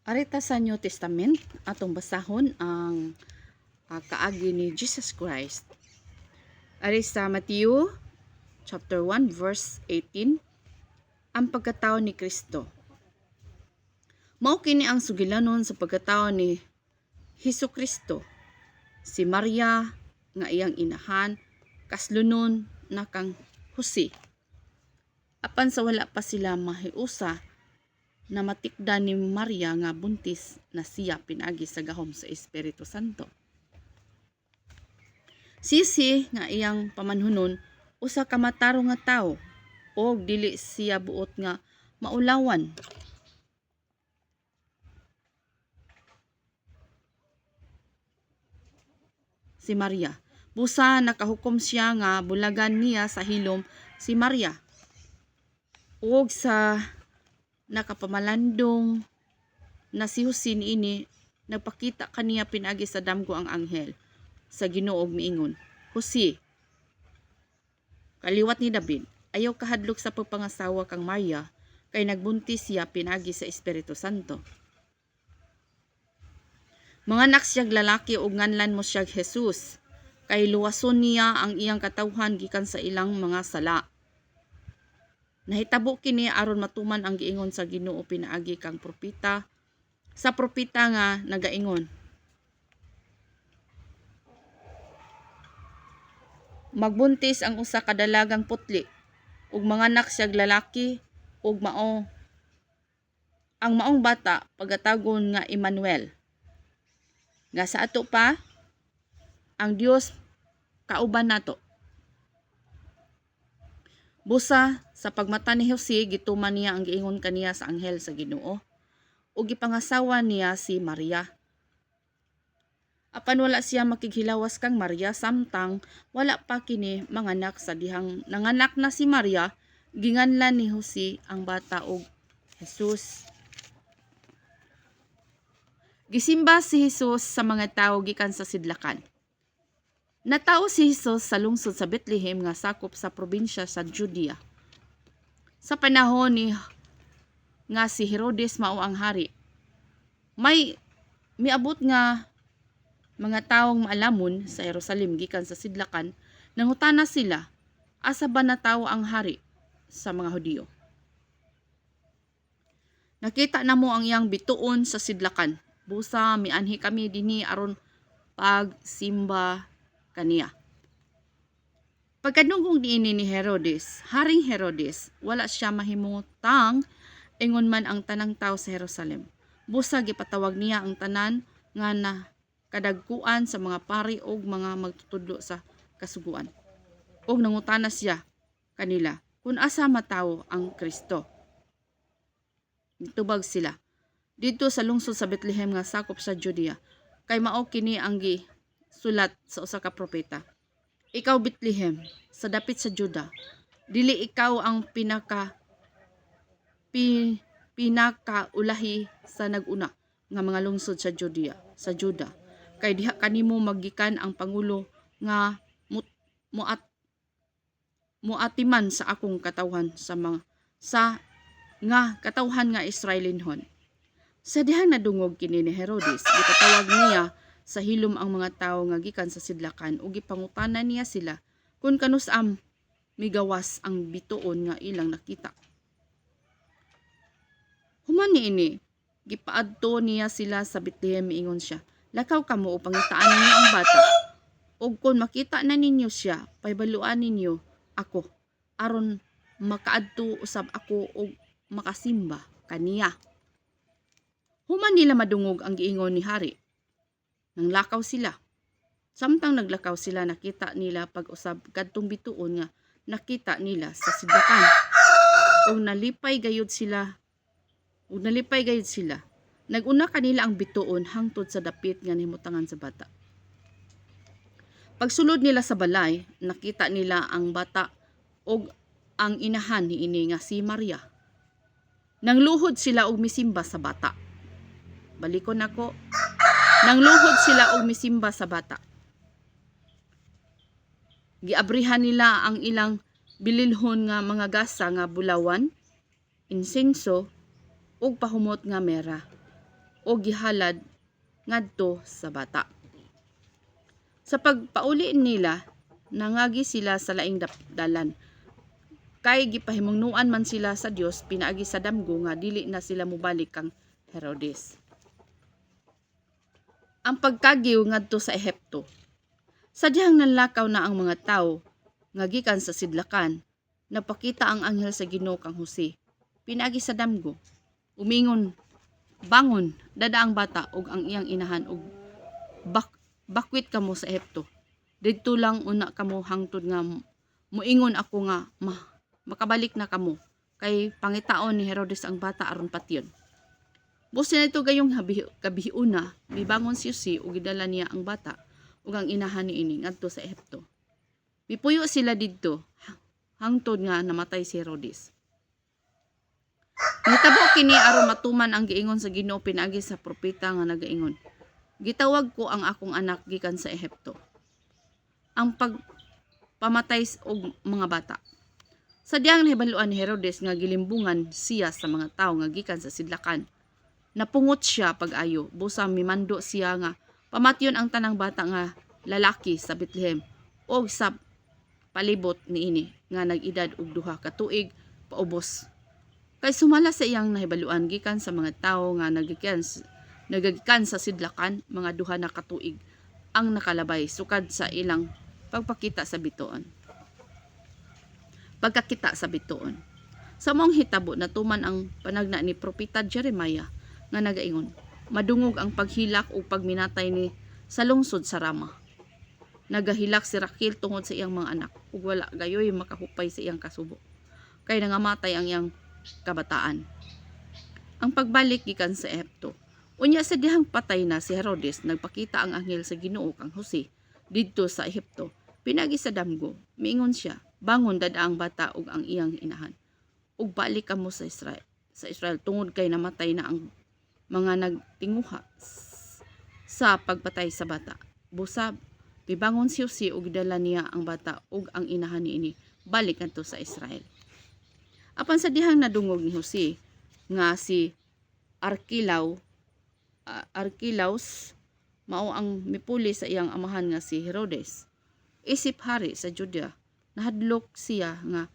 Arita sa New Testament, atong basahon ang kaagi ni Jesus Christ. Ari sa Matthew chapter 1 verse 18, ang pagkatao ni Kristo. Mao kini ang sugilanon sa pagkatao ni Hesus Kristo. Si Maria nga iyang inahan, kaslunon na kang Jose. Apan sa wala pa sila mahiusa na matikda ni Maria nga buntis na siya pinagi sa gahom sa Espiritu Santo. Sisi nga iyang pamanhunon usa ka matarong nga tawo og dili siya buot nga maulawan. Si Maria, busa nakahukom siya nga bulagan niya sa hilom si Maria. Og sa nakapamalandong na si Jose niini nagpakita kaniya pinagi sa damgo ang anghel sa Ginoo og miingon, Jose, kaliwat ni David, ayaw kahadlok sa pagpangasawa kang Maria kay nagbuntis siya pinagi sa Espiritu Santo. Mga anak siyag lalaki ug nganlan mo siyag Jesus kay luwason niya ang iyang katawhan gikan sa ilang mga sala. Nahitabo kini aron matuman ang giingon sa Ginoo pinaagi kang propeta sa propeta nga nagaingon, magbuntis ang usa ka dalagang putli ug manganak siyag lalaki ug ang maong bata pagatagon nga Emmanuel. Nga sa ato pa ang Dios kauban nato. Busa sa pagmata ni Jose gituman niya ang giingon kaniya sa anghel sa Ginoo ug gipangasawa niya si Maria. Apan wala siya makighilawas kang Maria samtang wala pa kini manganak. Sa dihang nanganak na si Maria, ginganlan ni Jose ang bata og Jesus. Gisimba si Jesus sa mga tawo gikan sa sidlakan. Natao si Jesus sa lungsod sa Bethlehem nga sakop sa probinsya sa Judea. Sa panahon ni nga si Herodes mao ang hari. May miabot nga mga tawong maalamon sa Jerusalem gikan sa sidlakan, nangutana sila asa ba natawo ang hari sa mga Hudiyo. Nakita namo ang iyang bituon sa sidlakan. Busa mianhi kami dinhi aron pagsimba kaniya. Pagkadungog niini ni Herodes, Haring Herodes, wala siya mahimutang ingon man ang tanang tao sa Jerusalem. Busa gipatawag niya ang tanan nga na kadagkuan sa mga pari og mga magtutudlo sa kasuguan. Og nangutana siya kanila kung asa matawo ang Kristo. Nitubag sila, dito sa lungsod sa Bethlehem nga sakop sa Judea, kay mao kini ang sulat sa usa ka propeta. Ikaw Bethlehem, sa dapit sa Juda, dili ikaw ang pinakaulahi sa naguna nga mga lungsod sa Judea, sa Juda. Kay diha kanimo maggikan ang pangulo nga muatiman sa akong katawhan sa katawhan nga Israelinhon. Sa dihang nadungog kini ni Herodes, gipatawag niya sa hilom ang mga tawo nga gikan sa sidlakan ug gipangutana niya sila kung kanus-am migawas ang bituon nga ilang nakita. Human niini, gipaadto niya sila sa Bethlehem miingon siya, lakaw kamo upang itaan ninyo ang bata. Ug kung makita na ninyo siya, paybaluan ninyo ako aron makaadto usab ako og makasimba kaniya. Human nila madungog ang giingon ni hari. Nang lakaw sila. Samtang naglakaw sila, nakita nila pag-usab kadtong bituon nga nakita nila sa sidlakan. Ug nalipay gayud sila. Naguna kanila ang bituon hangtod sa dapit nga nahimutangan sa bata. Pagsulod nila sa balay, nakita nila ang bata ug ang inahan niini nga si Maria. Nangluhod sila og misimba sa bata. Balikon ako. Nangluhod sila og misimba sa bata. Giabrihan nila ang ilang bililhon nga mga gasa nga bulawan, insenso ug pahumot nga mera. o gihalad ngadto sa bata. Sa pagpauli nila, nangagi sila sa laing dalan. Kay gipahimungnuan man sila sa Dios pinaagi sa damgo nga dili na sila mobalik kang Herodes. Ang pagkagiw ngadto sa Ehipto. Sadyang nanlakaw na ang mga tawo nga gikan sa sidlakan, napakita ang anghel sa Ginoo kang Jose. Pinaagi sa damgo, umingon, bangon, dada ang bata ug ang iyang inahan ug bakwit kamo sa Ehipto. Didto lang una kamo hangtod nga muingon ako nga makabalik na kamo kay pangitaon ni Herodes ang bata aron patyon. Busi na ito gayong kabihiuna, mibangon si Jose ug gidala niya ang bata ug ang inahan niini ngadto sa Ehipto. Mipuyo sila didto hangtod nga namatay si Herodes. Nitabo kini aron matuman ang giingon sa Ginoo pinaagi sa propeta nga nagaingon. Gitawag ko ang akong anak gikan sa Ehipto. Ang pagpamatay og mga bata. Sadyang nahibaluan ni Herodes nga gilimbungan siya sa mga tawo nga gikan sa sidlakan. Napungot siya pag-ayo, busa mimando siya nga pamatyon ang tanang bata nga lalaki sa Bethlehem o sa palibot niini nga nag-edad og 2 ka tuig paubos. Kay sumala sa iyang nahibaluan gikan sa mga tawo nga nagagikan sa sidlakan mga 2 na ka tuig ang nakalabay sukad sa ilang pagkakita sa bituon. Sa mong hitabo natuman ang panagna ni propeta Jeremiah nga nagaingon, madungog ang paghilak o pagminatay ni sa lungsod sa Rama. Nagahilak si Raquel tungod sa iyang mga anak ug wala gayoy makahupay sa iyang kasubo. Kay nangamatay ang iyang kabataan. Ang pagbalik gikan sa Ehipto. Unya sa dihang patay na si Herodes, nagpakita ang anghel sa Ginoo kang Jose didto sa Ehipto. Pinagi sa damgo, miingon siya, bangon dada ang bata ug ang iyang inahan. Ug balik kamo sa Israel tungod kay namatay na ang mga nagtinguha sa pagpatay sa bata. Busa bibangon si Jose ug dala niya ang bata ug ang inahan niini balik adto sa Israel. Apan sa dihang nadungog ni Jose nga si Archelaus mao ang mipuli sa iyang amahan nga si Herodes. Isip hari sa Judea, nahadlok siya nga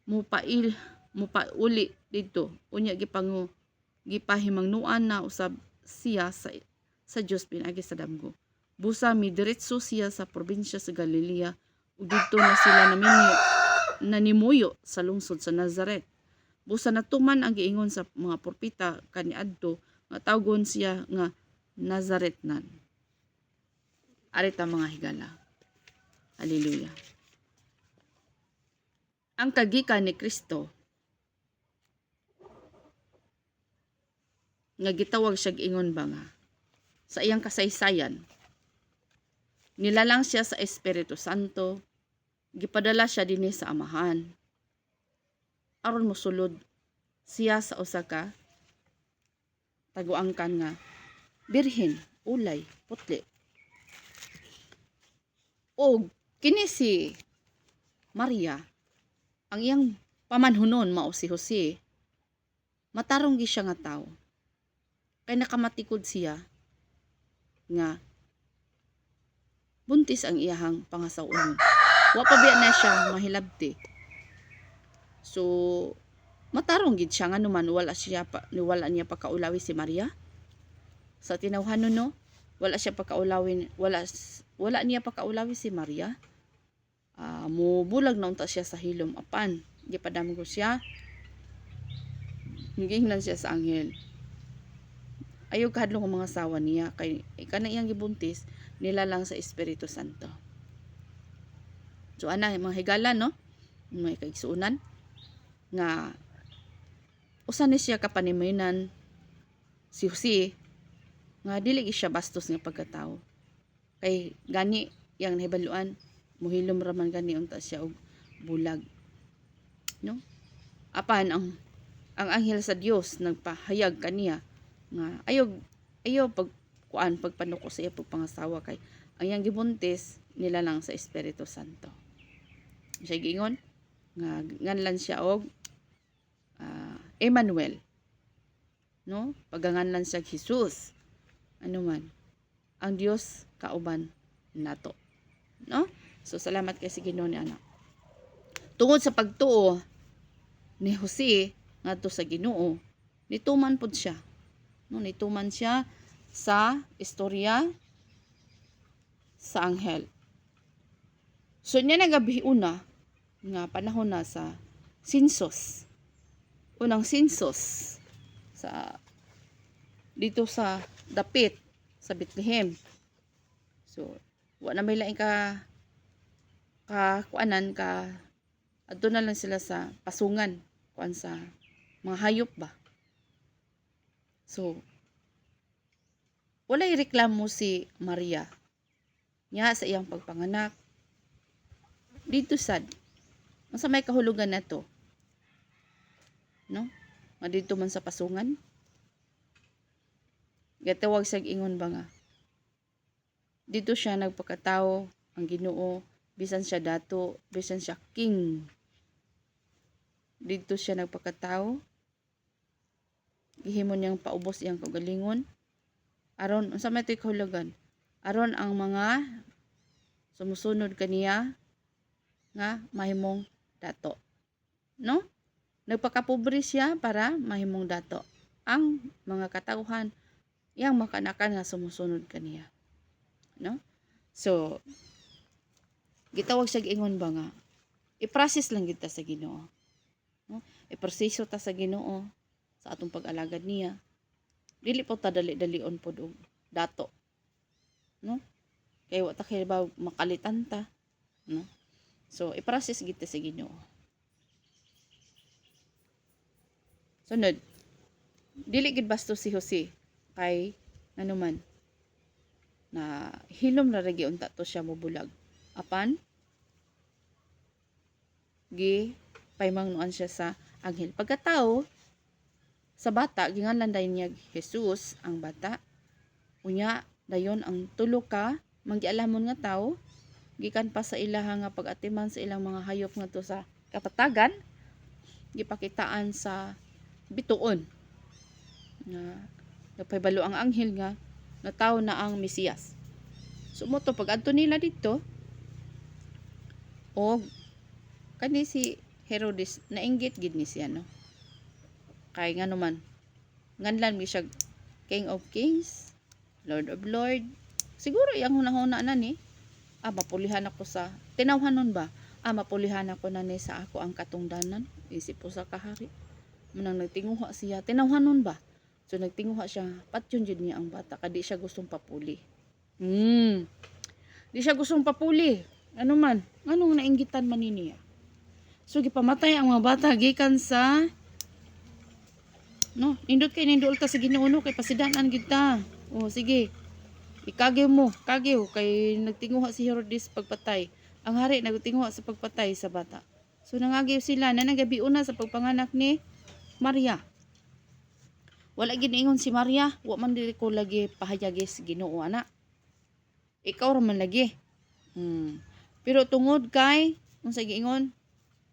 mupauli didto. Unya gipahimangnuan na usab siya sa Dios pinaagi sa damgo. Busa midiretso siya sa probinsya sa Galilea ug didto na sila nanimuyo sa lungsod sa Nazaret. Busa natuman ang giingon sa mga propeta kaniadto nga tawgon siya nga Nazaretnan. Arita mga higala. Hallelujah. Ang kagikan ni Kristo nga gitawag siya ingon ba nga sa iyang kasaysayan nilalang siya sa Espiritu Santo, gipadala siya dinhi sa amahan aron mosulod siya sa usa ka taguangkan nga birhen, ulay, putli. O kini si Maria, ang iyang pamanhunon mao si Jose, matarong gi siya nga tawo. Kay nakamatikod siya nga buntis ang iyahang pangasawon. Wa pa biya na siya mahilabti. So matarong gid siya nga naman wala niya pakaulawi si Maria. Sa tinawhanon no, wala niya pakaulawi si Maria. Mubulag na unta siya sa hilom apan gipadamgo siya. Ngingnan siya sa anghel. Ayaw kahadlong ang mga asawa niya kay kanang iyang gibuntis nila lang sa Espiritu Santo. So ana mga higala no, may kaigsuunan nga usa ni siya kapanimaynan si Jose nga dili siya bastos nga pagkatao. Kay gani yang nahibaluan muhilom ra man gani unta siya og bulag. No? Apan ang anghel sa Dios nagpahayag kaniya nga ayaw pagpanuko sa iya pagpangasawa kay ang iyang gibuntis nila lang sa Espiritu Santo. Siya giingon nga nganlan siya og Emmanuel. no? Paganganlan siya Jesus. Ano man, ang Dios kauban nato, no? So salamat kay si Ginoo ni anak. Tungod sa pagtuo ni Jose ngadto sa Ginoo, nituman pud siya. No, nituman siya sa istorya sa anghel. So niya nagabi una nga panahon na sa sinsos. Unang sinsos sa dito sa dapit sa Bethlehem. So wa na may lain ka kuanan ka adto na lang sila sa pasungan kuan sa mga hayop ba. So walay reklamo si Maria nya sa iyang pagpanganak dito sad unsa may kahulugan nato, no? Madito man sa pasungan gatawag sa ingon ba nga dito siya nagpakatao ang Ginoo, bisan siya dato, bisan siya king, dito siya nagpakatao, gihimo niyang paubos iyang kagalingon aron unsa may kahulugan aron ang mga sumusunod kaniya nga mahimong dato, no? Nagpakapobre siya para mahimong dato ang mga katauhan yang makanakan nga sumusunod kaniya, no? So gitawag siya ingon ba nga i-process lang kita sa Ginoo, no? I-proseso ta sa Ginoo sa atong pag-alagad niya, dili po ta dali-dalion pod og dato, no? Kay wa ta kay ba makalitan ta, no? So i-process kita sa Ginoo. Sunod, dili gid bastos si Jose kay ano man na hilom na ragi unta to siya mobulag apan gi paymangnuan siya sa anghel. Pagkatao sa bata ginganlan dayon niya Jesus ang bata, unya dayon ang tulo ka manggialamon nga tawo gikan pa sa ilaha nga pag-atiman sa ilang mga hayop ngadto sa kapatagan gipakitaan sa bituon nga nagpahibalo ang anghel nga natawo na ang Mesiyas. So mo to pag adto nila dito og kani si Herodes nainggit gid ni siya, no? Kay ngano man nganlan mi siya King of Kings, Lord of Lord. Siguro yang hunahuna na ni mapulihan ako sa tinawhanon ba? Mapulihan ako na ni sa ako ang katungdanan isip po sa kahari. Munang nagtinguha siya, tinawhanon ba? So nagtinguha siya, patyon jud niya ang bata kadi siya gustong papuli. Di siya gustong papuli. Ano man? Anong nainggitan man niya? So gipamatay ang mga bata gikan sa no, nindot kay nindol ta sa Ginoo kay pasidanan gid ta. Oh, sige. Ikagaw mo, kagaw kay nagtinguha si Herodes pagpatay. Ang hari nagtinguha sa pagpatay sa bata. So nangagaw sila na nagabi una sa pagpanganak ni Maria. Wala giningon si Maria, wa man dili ko lagi pahayagi si Ginoo ana. Ikaw ra man lagi. Pero tungod kay unsa giingon?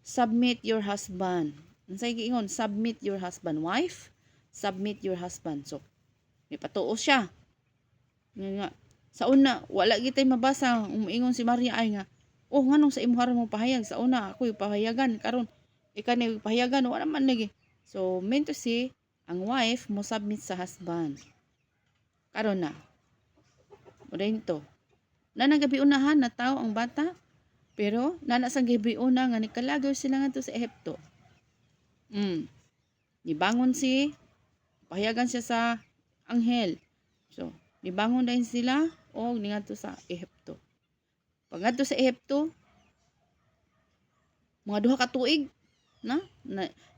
Submit your husband. Unsa giingon? Submit your husband. Wife, submit your husband. So nipatuo siya. Nga sa una wala gitay mabasa umingon si Maria ay nga nganong sa imuhar mo pahayag sa una ako pahayagan karon ikani pahayagan wala man lagi. So meant to say ang wife mo submit sa husband karon na modento na nagabi unahan na tao ang bata pero nana sa gabi una nga nikalagaw sila ngadto sa Ehipto. Nibangon si pahayagan siya sa anghel. So nibangon din sila o ningadto sa Ehipto. Pag sa Ehipto, mga duha ka tuig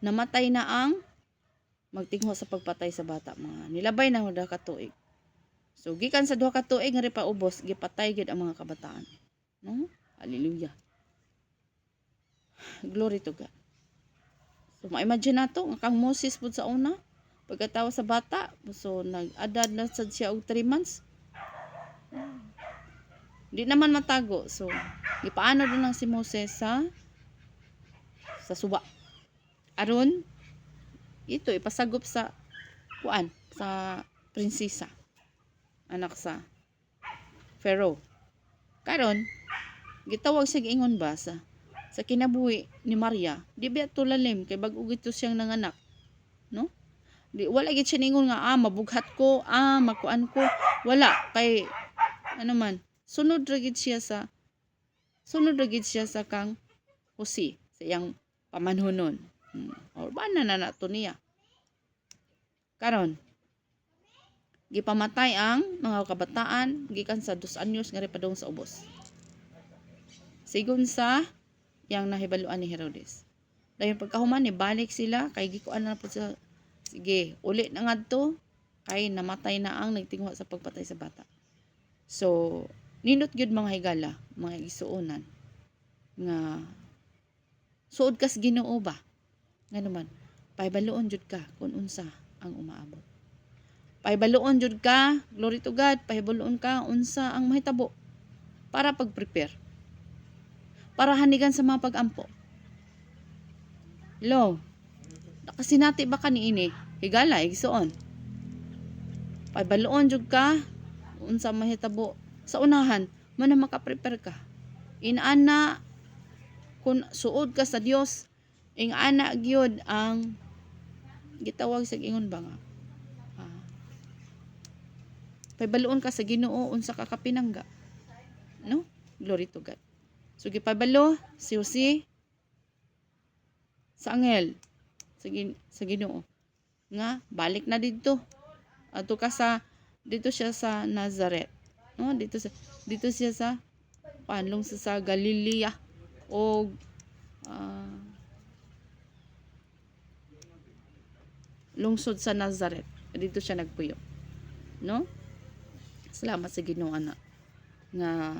namatay na ang magtingho sa pagpatay sa bata. Mga nilabay na mga duha ka tuig. So gikan sa duha ka tuig nga ri paubos gipatay gid ang mga kabataan. No? Hallelujah. Glory to God. So ma-imagine nato nga kang Moses pud sa una pagkatawa sa bata, so nag-adad na sad siya og 3 months. Di naman matago. So, ipaano din lang si Moses sa suba. Aron, ito, ipasagop sa kuan sa prinsesa, anak sa Pharaoh. Karon gitawag siya giingon ba sa kinabuhi ni Maria, di ba tulalim kay bag-o gito siyang nanganak, no? Di wala gid siya ningon nga mabughat ko, makuan ko, wala kay ano man, sunod ra gid siya sa kang Jose sa iyang pamanhunon. Or ba na nato niya. Karon gipamatay ang mga kabataan gikan sa 2 anyos nga padung sa ubos. Sigon sa yang nahibaluan ni Herodes. Dayon pagkahuman ni balik sila kay gikuan na po sa sige, uli na ngadto kay namatay na ang nagtingwa sa pagpatay sa bata. So, nindot gyud mga higala, mga igsuonan nga suod kas Ginoo ba? Nga naman, pahibaluon jud ka kung unsa ang umaabot. Pahibaluon jud ka, glory to God, pahibaluon ka unsa ang mahitabo para pag-prepare. Para hanigan sa mga pag-ampo. Lo, nakasinati ba ka niini? Higala, igsuon. Pahibaluon jud ka unsa mahitabo sa unahan, mo na makaprepare ka. Inaana kung suod ka sa Dios, ingana gyud ang gitawag sa ingon ba nga. Pahibaluon ka sa Ginoo unsa ka kapinangga. No? Glory to God. So gipabalo si Jose sa anghel sa Ginoo nga balik na didto. Adto ka sa dito siya sa Nazareth. No? Dito siya sa panlong sa Galilea o lungsod sa Nazareth. Dito siya nagpuyo. No? Salamat sa Ginoo ana nga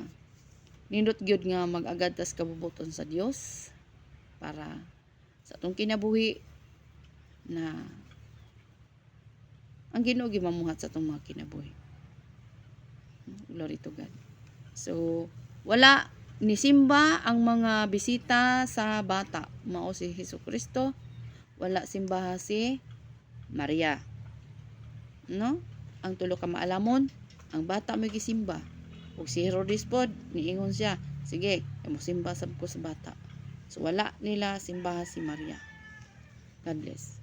nindot gyud nga mag-agad tas kabubuton sa Dios para sa atong kinabuhi na ang Ginoo gimamuhat sa atong mga kinabuhi. Glory to God. So, wala ni simba ang mga bisita sa bata, mao si Hesukristo, wala simbaha si Maria. No? Ang tulo ka maalamon, ang bata may gisimba. Ug si Herodes pod niingon siya, sige, mo simba sab ko sa bata. So wala nila simbaha si Maria. God bless.